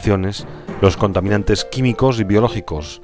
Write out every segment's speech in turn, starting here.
contaminaciones, los contaminantes químicos y biológicos,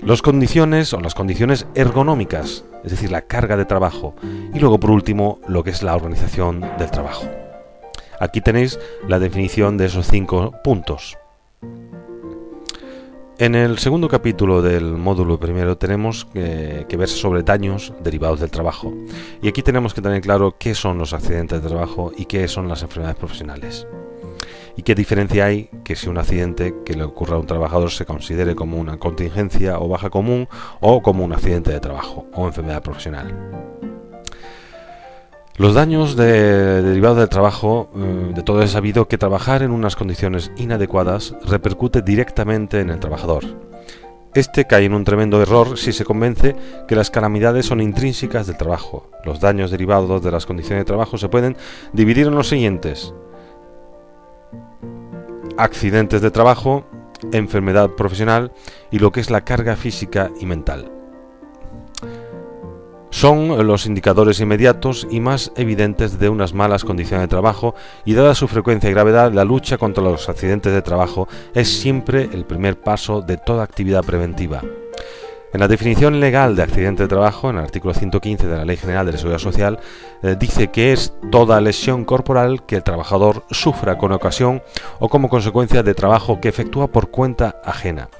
las condiciones ergonómicas, es decir, la carga de trabajo, y luego por último lo que es la organización del trabajo. Aquí tenéis la definición de esos 5 puntos. En el segundo capítulo del módulo primero tenemos que ver sobre daños derivados del trabajo. Y aquí tenemos que tener claro qué son los accidentes de trabajo y qué son las enfermedades profesionales. Y qué diferencia hay que si un accidente que le ocurra a un trabajador se considere como una contingencia o baja común o como un accidente de trabajo o enfermedad profesional. Los daños derivados del trabajo, de todo es sabido que trabajar en unas condiciones inadecuadas repercute directamente en el trabajador. Este cae en un tremendo error si se convence que las calamidades son intrínsecas del trabajo. Los daños derivados de las condiciones de trabajo se pueden dividir en los siguientes: accidentes de trabajo, enfermedad profesional y lo que es la carga física y mental. Son los indicadores inmediatos y más evidentes de unas malas condiciones de trabajo y dada su frecuencia y gravedad, la lucha contra los accidentes de trabajo es siempre el primer paso de toda actividad preventiva. En la definición legal de accidente de trabajo, en el artículo 115 de la Ley General de la Seguridad Social, dice que es toda lesión corporal que el trabajador sufra con ocasión o como consecuencia de trabajo que efectúa por cuenta ajena.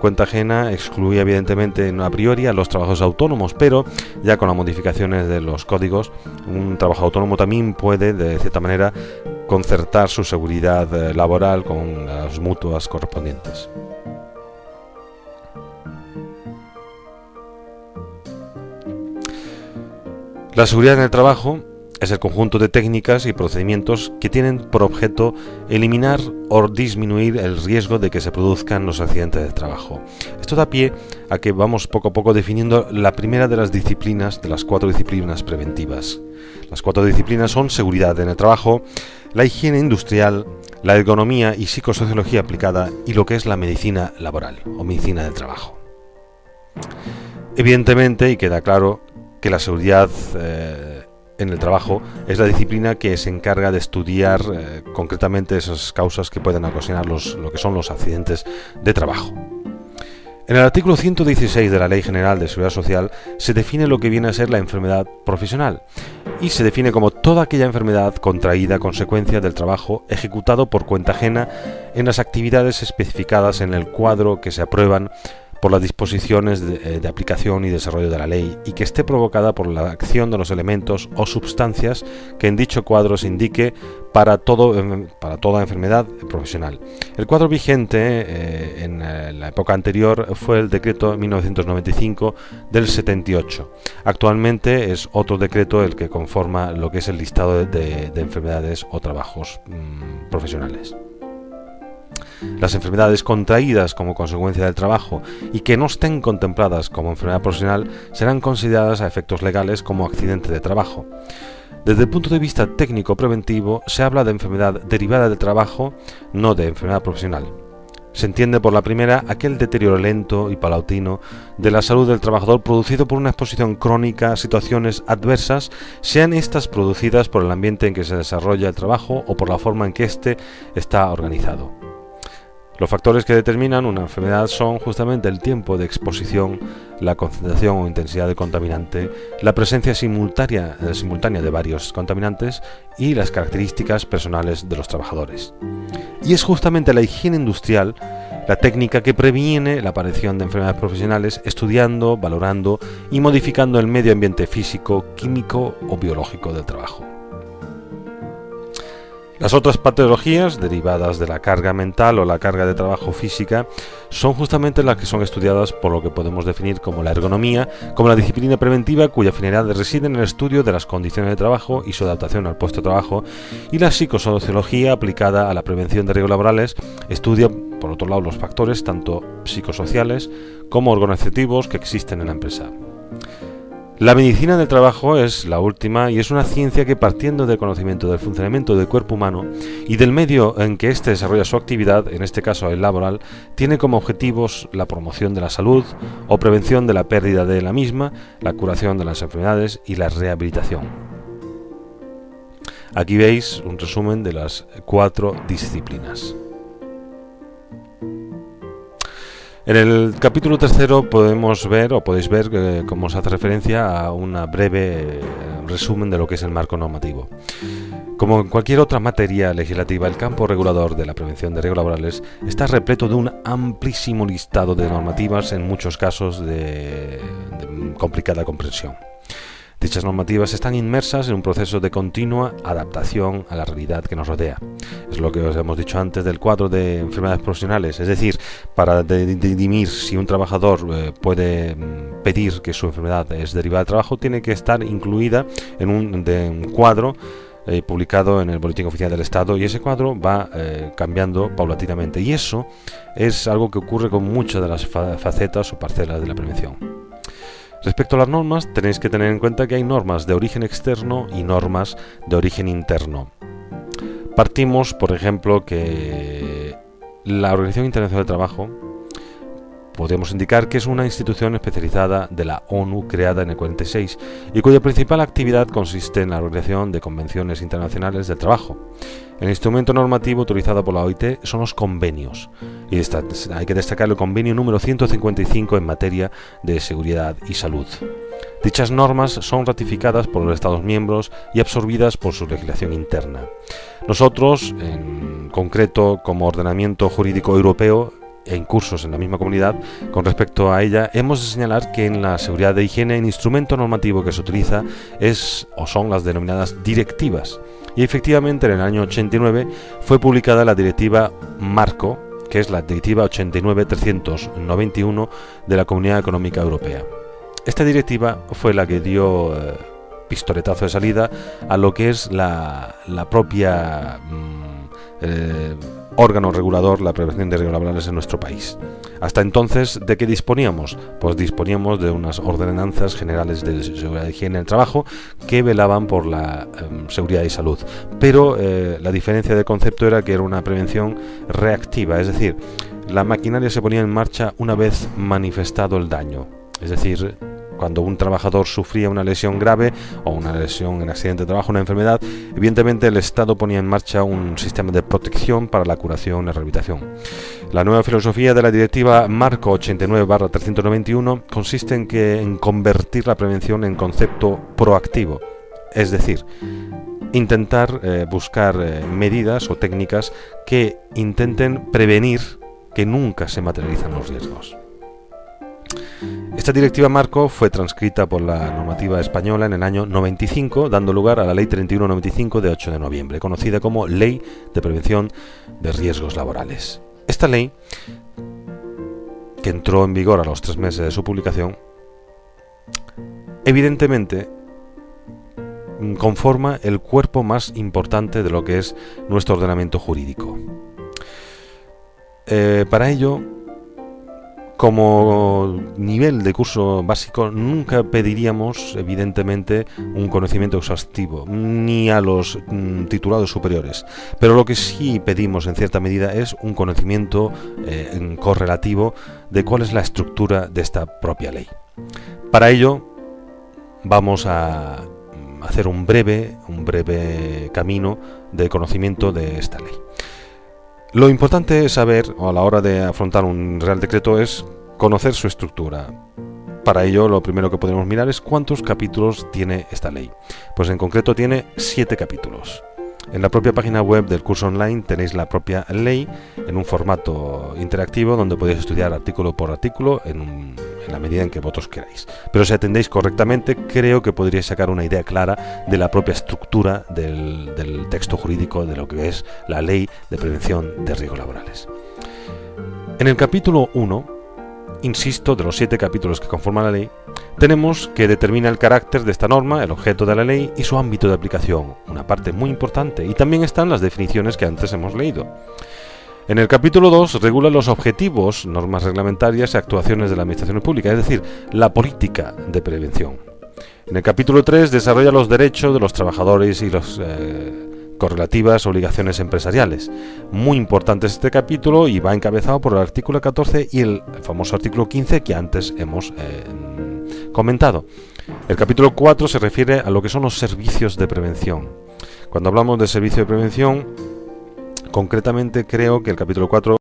Cuenta ajena excluye evidentemente no a priori a los trabajos autónomos, pero ya con las modificaciones de los códigos, un trabajo autónomo también puede, de cierta manera, concertar su seguridad laboral con las mutuas correspondientes. La seguridad en el trabajo es el conjunto de técnicas y procedimientos que tienen por objeto eliminar o disminuir el riesgo de que se produzcan los accidentes de trabajo. Esto da pie a que vamos poco a poco definiendo la primera de las disciplinas, de las 4 disciplinas preventivas. Las 4 disciplinas son seguridad en el trabajo, la higiene industrial, la ergonomía y psicosociología aplicada y lo que es la medicina laboral o medicina del trabajo. Evidentemente, y queda claro, que la seguridad en el trabajo es la disciplina que se encarga de estudiar concretamente esas causas que pueden ocasionar lo que son los accidentes de trabajo. En el artículo 116 de la Ley General de Seguridad Social se define lo que viene a ser la enfermedad profesional y se define como toda aquella enfermedad contraída a consecuencia del trabajo ejecutado por cuenta ajena en las actividades especificadas en el cuadro que se aprueban por las disposiciones de aplicación y desarrollo de la ley y que esté provocada por la acción de los elementos o sustancias que en dicho cuadro se indique para toda enfermedad profesional. El cuadro vigente en la época anterior fue el decreto 1995 del 78. Actualmente es otro decreto el que conforma lo que es el listado de enfermedades o trabajos profesionales. Las enfermedades contraídas como consecuencia del trabajo y que no estén contempladas como enfermedad profesional serán consideradas a efectos legales como accidente de trabajo. Desde el punto de vista técnico preventivo se habla de enfermedad derivada del trabajo, no de enfermedad profesional. Se entiende por la primera aquel deterioro lento y paulatino de la salud del trabajador producido por una exposición crónica a situaciones adversas, sean estas producidas por el ambiente en que se desarrolla el trabajo o por la forma en que éste está organizado. Los factores que determinan una enfermedad son justamente el tiempo de exposición, la concentración o intensidad del contaminante, la presencia simultánea de varios contaminantes y las características personales de los trabajadores. Y es justamente la higiene industrial la técnica que previene la aparición de enfermedades profesionales estudiando, valorando y modificando el medio ambiente físico, químico o biológico del trabajo. Las otras patologías derivadas de la carga mental o la carga de trabajo física son justamente las que son estudiadas por lo que podemos definir como la ergonomía, como la disciplina preventiva cuya finalidad reside en el estudio de las condiciones de trabajo y su adaptación al puesto de trabajo, y la psicosociología aplicada a la prevención de riesgos laborales estudia, por otro lado, los factores tanto psicosociales como organizativos que existen en la empresa. La medicina del trabajo es la última y es una ciencia que, partiendo del conocimiento del funcionamiento del cuerpo humano y del medio en que éste desarrolla su actividad, en este caso el laboral, tiene como objetivos la promoción de la salud o prevención de la pérdida de la misma, la curación de las enfermedades y la rehabilitación. Aquí veis un resumen de las 4 disciplinas. En el capítulo tercero podemos ver, o podéis ver, cómo se hace referencia a una breve resumen de lo que es el marco normativo. Como en cualquier otra materia legislativa, el campo regulador de la prevención de riesgos laborales está repleto de un amplísimo listado de normativas, en muchos casos de complicada comprensión. Dichas normativas están inmersas en un proceso de continua adaptación a la realidad que nos rodea. Es lo que os hemos dicho antes del cuadro de enfermedades profesionales, es decir, para dirimir si un trabajador puede pedir que su enfermedad es derivada del trabajo, tiene que estar incluida en un cuadro publicado en el Boletín Oficial del Estado, y ese cuadro va cambiando paulatinamente, y eso es algo que ocurre con muchas de las facetas o parcelas de la prevención. Respecto a las normas, tenéis que tener en cuenta que hay normas de origen externo y normas de origen interno. Partimos, por ejemplo, que la Organización Internacional del Trabajo podemos indicar que es una institución especializada de la ONU creada en el 46 y cuya principal actividad consiste en la organización de convenciones internacionales del trabajo. El instrumento normativo utilizado por la OIT son los convenios, y hay que destacar el convenio número 155 en materia de seguridad y salud. Dichas normas son ratificadas por los Estados miembros y absorbidas por su legislación interna. Nosotros, en concreto, como ordenamiento jurídico europeo, en cursos en la misma comunidad, con respecto a ella, hemos de señalar que en la seguridad de higiene el instrumento normativo que se utiliza son las denominadas directivas. Y efectivamente en el año 89 fue publicada la directiva Marco, que es la directiva 89/391 de la Comunidad Económica Europea. Esta directiva fue la que dio pistoletazo de salida a lo que es la propia órgano regulador, la prevención de riesgos laborales en nuestro país. Hasta entonces, ¿de qué disponíamos? Pues disponíamos de unas ordenanzas generales de seguridad y higiene en el trabajo que velaban por la seguridad y salud. Pero la diferencia de concepto era que era una prevención reactiva, es decir, la maquinaria se ponía en marcha una vez manifestado el daño. Es decir, cuando un trabajador sufría una lesión grave o una lesión en accidente de trabajo, una enfermedad, evidentemente el Estado ponía en marcha un sistema de protección para la curación y rehabilitación. La nueva filosofía de la directiva Marco 89/391 consiste en convertir la prevención en concepto proactivo, es decir, intentar buscar medidas o técnicas que intenten prevenir que nunca se materializan los riesgos. Esta directiva marco fue transcrita por la normativa española en el año 95, dando lugar a la Ley 3195 de 8 de noviembre, conocida como Ley de Prevención de Riesgos Laborales. Esta ley, que entró en vigor a los 3 meses de su publicación, evidentemente conforma el cuerpo más importante de lo que es nuestro ordenamiento jurídico. Para ello, como nivel de curso básico, nunca pediríamos, evidentemente, un conocimiento exhaustivo, ni a los titulados superiores. Pero lo que sí pedimos, en cierta medida, es un conocimiento correlativo de cuál es la estructura de esta propia ley. Para ello, vamos a hacer un breve camino de conocimiento de esta ley. Lo importante es saber, a la hora de afrontar un Real Decreto, es conocer su estructura. Para ello, lo primero que podemos mirar es cuántos capítulos tiene esta ley. Pues en concreto tiene 7 capítulos. En la propia página web del curso online tenéis la propia ley en un formato interactivo donde podéis estudiar artículo por artículo en la medida en que vosotros queráis. Pero si atendéis correctamente, creo que podríais sacar una idea clara de la propia estructura del texto jurídico de lo que es la Ley de Prevención de Riesgos Laborales. En el capítulo 1, insisto, de los 7 capítulos que conforman la ley, tenemos que determina el carácter de esta norma, el objeto de la ley y su ámbito de aplicación, una parte muy importante, y también están las definiciones que antes hemos leído. En el capítulo 2 regula los objetivos, normas reglamentarias y actuaciones de la administración pública, es decir, la política de prevención. En el capítulo 3 desarrolla los derechos de los trabajadores y los correlativas obligaciones empresariales. Muy importante es este capítulo y va encabezado por el artículo 14 y el famoso artículo 15 que antes hemos comentado. El capítulo 4 se refiere a lo que son los servicios de prevención. Cuando hablamos de servicio de prevención, concretamente creo que el capítulo 4